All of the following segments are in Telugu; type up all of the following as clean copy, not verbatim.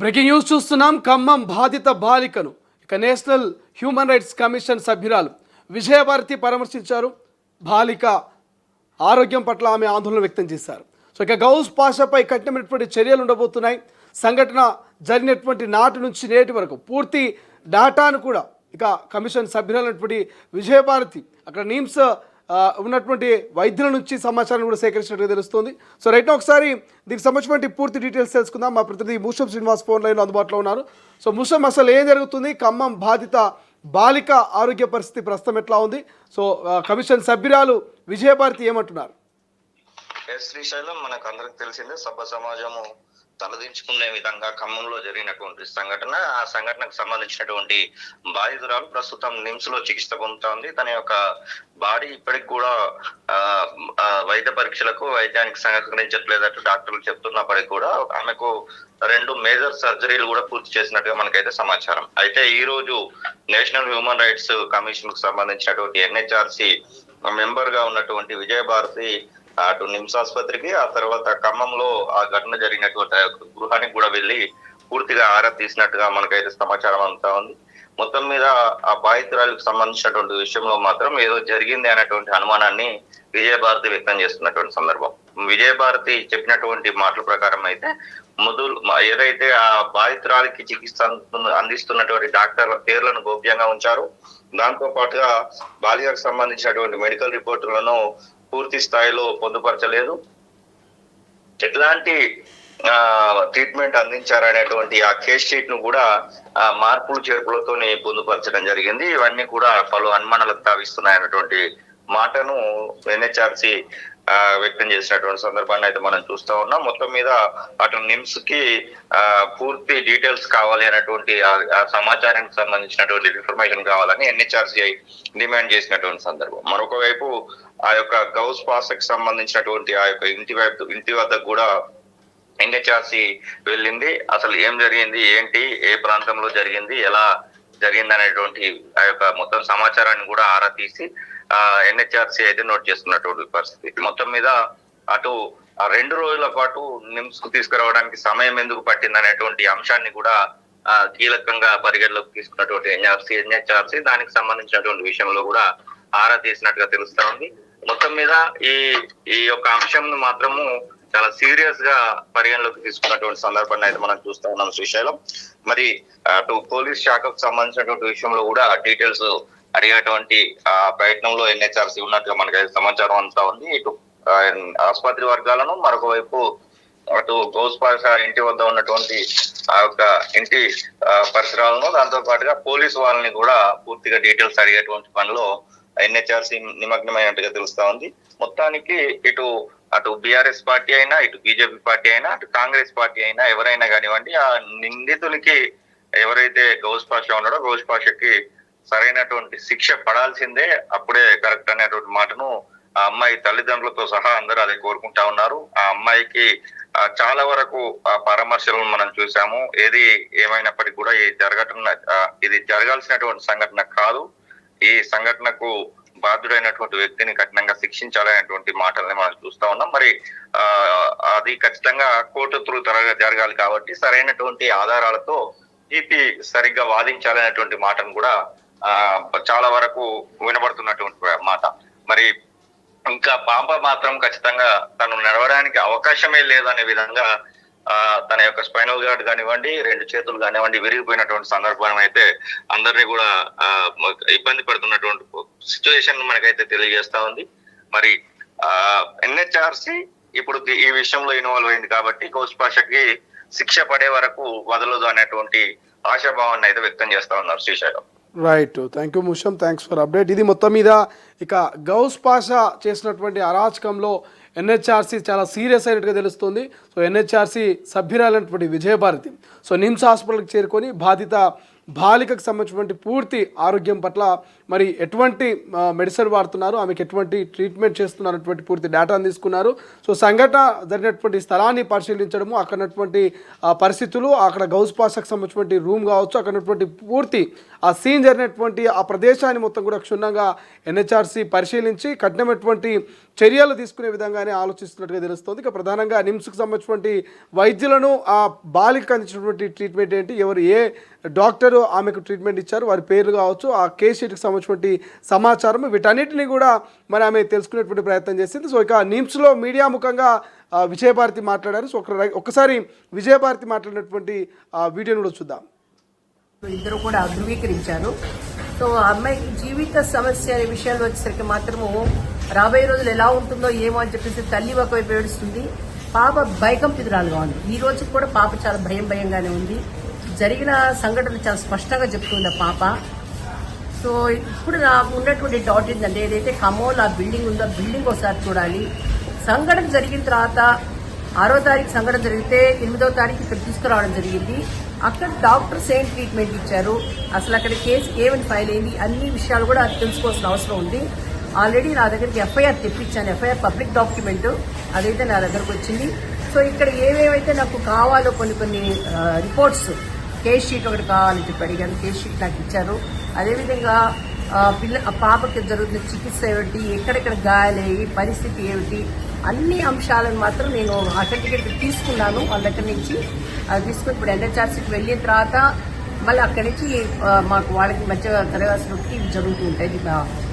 బ్రేకింగ్ న్యూస్ చూస్తున్నాం. ఖమ్మం బాధిత బాలికను నేషనల్ హ్యూమన్ రైట్స్ కమిషన్ సభ్యురాలు విజయభారతి పరామర్శించారు. బాలిక ఆరోగ్యం పట్ల ఆమె ఆందోళన వ్యక్తం చేశారు. గౌస్ పాషాపై కఠినమైనటువంటి చర్యలు ఉండబోతున్నాయి. సంఘటన జరిగినటువంటి నాటి నుంచి నేటి వరకు పూర్తి డాటాను కూడా కమిషన్ సభ్యురాలైనటువంటి విజయభారతి అక్కడ నిమ్స్ ఉన్నటువంటి వైద్యుల నుంచి సమాచారం కూడా సేకరించినట్టుగా తెలుస్తుంది. రైట్ ఒకసారి దీనికి సంబంధించిన పూర్తి డీటెయిల్స్ తెలుసుకుందాం. మా ప్రతినిధి ముషం శ్రీనివాస్ ఫోన్ లైన్లో అందుబాటులో ఉన్నారు. ముషం, అసలు ఏం జరుగుతుంది? ఖమ్మం బాధిత బాలిక ఆరోగ్య పరిస్థితి ప్రస్తుతం ఎట్లా ఉంది? కమిషన్ సభ్యురాలు విజయభారతి ఏమంటున్నారు? శ్రీశైలం, మనకు అందరికి తెలిసిందే, సభ్య సమాజము తలదించుకునే విధంగా ఖమ్మంలో జరిగినటువంటి సంఘటన. ఆ సంఘటనకు సంబంధించినటువంటి బాధితురాలు ప్రస్తుతం నిమ్స్ లో చికిత్స పొందుతోంది. తన యొక్క బాడీ ఇప్పటికి కూడా వైద్య పరీక్షలకు వైద్యానికి సహకరించట్లేదట్టు డాక్టర్లు చెప్తున్నప్పటికీ కూడా ఆమెకు 2 మేజర్ సర్జరీలు కూడా పూర్తి చేసినట్టుగా మనకైతే సమాచారం. అయితే ఈ రోజు నేషనల్ హ్యూమన్ రైట్స్ కమిషన్ కు సంబంధించినటువంటి NHRC మెంబర్ గా ఉన్నటువంటి విజయభారతి అటు నిమ్స్ ఆసుపత్రికి, ఆ తర్వాత ఖమ్మంలో ఆ ఘటన జరిగినటువంటి గృహానికి కూడా వెళ్ళి పూర్తిగా ఆరా తీసినట్టుగా మనకైతే సమాచారం అంతా ఉంది. మొత్తం మీద ఆ బాధితురాలకు సంబంధించినటువంటి విషయంలో మాత్రం ఏదో జరిగింది అనేటువంటి అనుమానాన్ని విజయభారతి వ్యక్తం చేస్తున్నటువంటి సందర్భం. విజయభారతి చెప్పినటువంటి మాటల ప్రకారం అయితే ఏదైతే ఆ బాధితురాలకి చికిత్స అందిస్తున్నటువంటి డాక్టర్ల పేర్లను గోప్యంగా ఉంచారు. దాంతో పాటుగా బాలికకు సంబంధించినటువంటి మెడికల్ రిపోర్టులను పూర్తి స్థాయిలో పొందుపరచలేదు. ఎట్లాంటి ట్రీట్మెంట్ అందించారనేటువంటి ఆ కేస్ షీట్ ను కూడా మార్పులు చేర్పులతోనే పొందుపరచడం జరిగింది. ఇవన్నీ కూడా పలు అనుమానాలకు తావిస్తున్నాయన్నటువంటి మాటను NHRC వ్యక్తం చేసినటువంటి సందర్భాన్ని అయితే మనం చూస్తా ఉన్నాం. మొత్తం మీద అటు నిమ్స్ కి పూర్తి డీటెయిల్స్ కావాలి అనేటువంటి ఆ సమాచారానికి సంబంధించినటువంటి ఇన్ఫర్మేషన్ కావాలని NHRC డిమాండ్ చేసినటువంటి సందర్భం. మరొక వైపు ఆ యొక్క గౌస్ పాసకి సంబంధించినటువంటి ఆ యొక్క ఇంటి వద్ద కూడా NHRC వెళ్ళింది. అసలు ఏం జరిగింది, ఏంటి, ఏ ప్రాంతంలో జరిగింది, ఎలా జరిగింది అనేటువంటి ఆ యొక్క మొత్తం సమాచారాన్ని కూడా ఆరా తీసి NHRC అయితే నోట్ చేస్తున్నటువంటి పరిస్థితి. మొత్తం మీద అటు 2 రోజుల పాటు నిమ్స్ కు తీసుకురావడానికి సమయం ఎందుకు పట్టింది అనేటువంటి అంశాన్ని కూడా కీలకంగా పరిగణలోకి తీసుకున్నటువంటి NHRC దానికి సంబంధించినటువంటి విషయంలో కూడా ఆరా తీసినట్టుగా తెలుస్తా ఉంది. మొత్తం మీద ఈ యొక్క అంశం మాత్రము చాలా సీరియస్ గా పరిగణలోకి తీసుకున్నటువంటి సందర్భాన్ని అయితే మనం చూస్తా ఉన్నాం శ్రీశైలం. మరి అటు పోలీస్ శాఖకు సంబంధించినటువంటి విషయంలో కూడా డీటెయిల్స్ అడిగేటువంటి ప్రయత్నంలో NHRC ఉన్నట్టుగా మనకైతే సమాచారం అంతా ఉంది. ఇటు ఆసుపత్రి వర్గాలను, మరొక వైపు అటు గౌస్ పాషా ఇంటి వద్ద ఉన్నటువంటి ఆ యొక్క ఇంటి పరిసరాలను, దాంతో పాటుగా పోలీసు వాళ్ళని కూడా పూర్తిగా డీటెయిల్స్ అడిగేటువంటి పనిలో NHRC నిమగ్నమైనట్టుగా తెలుస్తా ఉంది. మొత్తానికి అటు BRS పార్టీ అయినా, ఇటు BJP పార్టీ అయినా, అటు కాంగ్రెస్ పార్టీ అయినా, ఎవరైనా కానివ్వండి, ఆ నిందితునికి ఎవరైతే గౌస్ పాషా ఉన్నాడో గౌస్ పాషాకి సరైనటువంటి శిక్ష పడాల్సిందే, అప్పుడే కరెక్ట్ అనేటువంటి మాటను ఆ అమ్మాయి తల్లిదండ్రులతో సహా అందరూ అదే కోరుకుంటా ఉన్నారు. ఆ అమ్మాయికి చాలా వరకు ఆ పరామర్శలను మనం చూసాము. ఏది ఏమైనప్పటికీ కూడా ఇది జరగాల్సినటువంటి సంఘటన కాదు. ఈ సంఘటనకు బాధ్యుడైనటువంటి వ్యక్తిని కఠినంగా శిక్షించాలనేటువంటి మాటల్ని మనం చూస్తా ఉన్నాం. మరి అది ఖచ్చితంగా కోర్టు త్రూ జరగాలి కాబట్టి సరైనటువంటి ఆధారాలతో ఈపీ సరిగ్గా వాదించాలనేటువంటి మాటను కూడా చాలా వరకు వినబడుతున్నటువంటి మాట. మరి ఇంకా పాప మాత్రం ఖచ్చితంగా తను నడవడానికి అవకాశమే లేదనే విధంగా తన యొక్క స్పైనల్ గార్డ్ కానివ్వండి, 2 చేతులు కానివ్వండి విరిగిపోయినటువంటి సందర్భం అయితే అందరినీ కూడా ఇబ్బంది పడుతున్నటువంటి సిచ్యువేషన్ మనకైతే తెలియజేస్తా ఉంది. మరి NHRC ఇప్పుడు ఈ విషయంలో ఇన్వాల్వ్ అయింది కాబట్టి గౌస్ పాషాకి శిక్ష పడే వరకు వదలదు అనేటువంటి ఆశాభావాన్ని అయితే వ్యక్తం చేస్తా ఉన్నారు Srisailam. Right, thank you Musham, thanks for update. ఇది మొత్తం మీద గౌస్ పాషా చేసినటువంటి అరాచకంలో NHRC చాలా సీరియస్ అయినట్టుగా తెలుస్తుంది. NHRC సభ్యురాలైనటువంటి విజయభారతి నిమ్స్ హాస్పిటల్కి చేరుకొని బాధిత బాలికకు సంబంధించినటువంటి పూర్తి ఆరోగ్యం పట్ల మరి ఎటువంటి మెడిసిన్ వాడుతున్నారు, ఆమెకు ఎటువంటి ట్రీట్మెంట్ చేస్తున్నటువంటి పూర్తి డేటాను తీసుకున్నారు. సో సంఘటన జరిగినటువంటి స్థలాన్ని పరిశీలించడము, అక్కడ ఉన్నటువంటి పరిస్థితులు, అక్కడ గౌస్ పాషాకు సంబంధించినటువంటి రూమ్ కావచ్చు, అక్కడ ఉన్నటువంటి పూర్తి ఆ సీన్ జరిగినటువంటి ఆ ప్రదేశాన్ని మొత్తం కూడా క్షుణ్ణంగా ఎన్హెచ్ఆర్సీ పరిశీలించి కఠినమైనటువంటి చర్యలు తీసుకునే విధంగానే ఆలోచిస్తున్నట్టుగా తెలుస్తుంది. ఇక ప్రధానంగా నిమ్స్కు సంబంధించినటువంటి వైద్యులను ఆ బాలికకు అందించినటువంటి ట్రీట్మెంట్ ఏంటి, ఎవరు ఏ డాక్టరు ఆమెకు ట్రీట్మెంట్ ఇచ్చారు, వారి పేర్లు కావచ్చు, ఆ కేస్ షీట్కి సంబంధించినటువంటి సమాచారం, వీటన్నిటిని కూడా మరి ఆమె తెలుసుకునేటువంటి ప్రయత్నం చేసింది. సో ఇక నిమ్స్లో మీడియా ముఖంగా విజయభారతి మాట్లాడారు. సో ఒక్కసారి విజయభారతి మాట్లాడినటువంటి వీడియోని కూడా చూద్దాం. ఇద్దరు కూడా ధృవీకరించారు. సో ఆ అమ్మాయికి జీవిత సమస్య అనే విషయాలు వచ్చేసరికి మాత్రము రాబోయే రోజులు ఎలా ఉంటుందో ఏమో అని చెప్పేసి తల్లి ఒకవైపు ఏడుస్తుంది, పాప భయకంపితురాలుగా ఉంది. ఈ రోజు కూడా పాప చాలా భయంగానే ఉంది. జరిగిన సంఘటన చాలా స్పష్టంగా చెప్తుంది ఆ పాప. సో ఇప్పుడు నాకు ఉన్నటువంటి డౌట్ ఏంటంటే, ఏదైతే ఖమ్మంలో ఆ బిల్డింగ్ ఉందో బిల్డింగ్ ఒకసారి చూడాలి. సంఘటన జరిగిన తర్వాత 6వ తారీఖు సంఘటన జరిగితే 8వ తారీఖు ఇక్కడ తీసుకురావడం జరిగింది. అక్కడ డాక్టర్స్ ఏం ట్రీట్మెంట్ ఇచ్చారు, అసలు అక్కడ కేసు ఏమని ఫైల్ అయింది, అన్ని విషయాలు కూడా తెలుసుకోవాల్సిన అవసరం ఉంది. ఆల్రెడీ నా దగ్గరికి ఎఫ్ఐఆర్ తెప్పించాను. ఎఫ్ఐఆర్ పబ్లిక్ డాక్యుమెంట్ అదైతే నా దగ్గరకు వచ్చింది. సో ఇక్కడ ఏమేమైతే నాకు కావాలో కొన్ని రిపోర్ట్స్, కేస్ షీట్ ఒకటి కావాలని చెప్పి అడిగాను. కేస్ షీట్ నాకు ఇచ్చారు. అదేవిధంగా పాపకి జరుగుతున్న చికిత్స ఏమిటి, ఎక్కడెక్కడ గాయాలయ్యి, పరిస్థితి ఏమిటి, అన్ని అంశాలను మాత్రం నేను అటెంటికేట్ తీసుకున్నాను వాళ్ళ దగ్గర నుంచి. అది తీసుకుని ఇప్పుడు ఎన్హెచ్ఆర్సీకి వెళ్ళిన తర్వాత మళ్ళీ అక్కడి నుంచి మాకు వాళ్ళకి మధ్య జరగాల్సినవి ఇవి జరుగుతూ ఉంటాయి.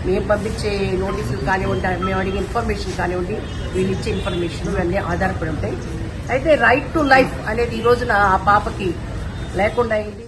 మేము పంపించే నోటీసులు కానివ్వండి, మేము అడిగే ఇన్ఫర్మేషన్ కానివ్వండి, వీళ్ళు ఇచ్చే ఇన్ఫర్మేషన్ ఇవన్నీ ఆధారపడి ఉంటాయి. అయితే రైట్ టు లైఫ్ అనేది ఈ రోజున ఆ పాపకి లేకుండా అయింది.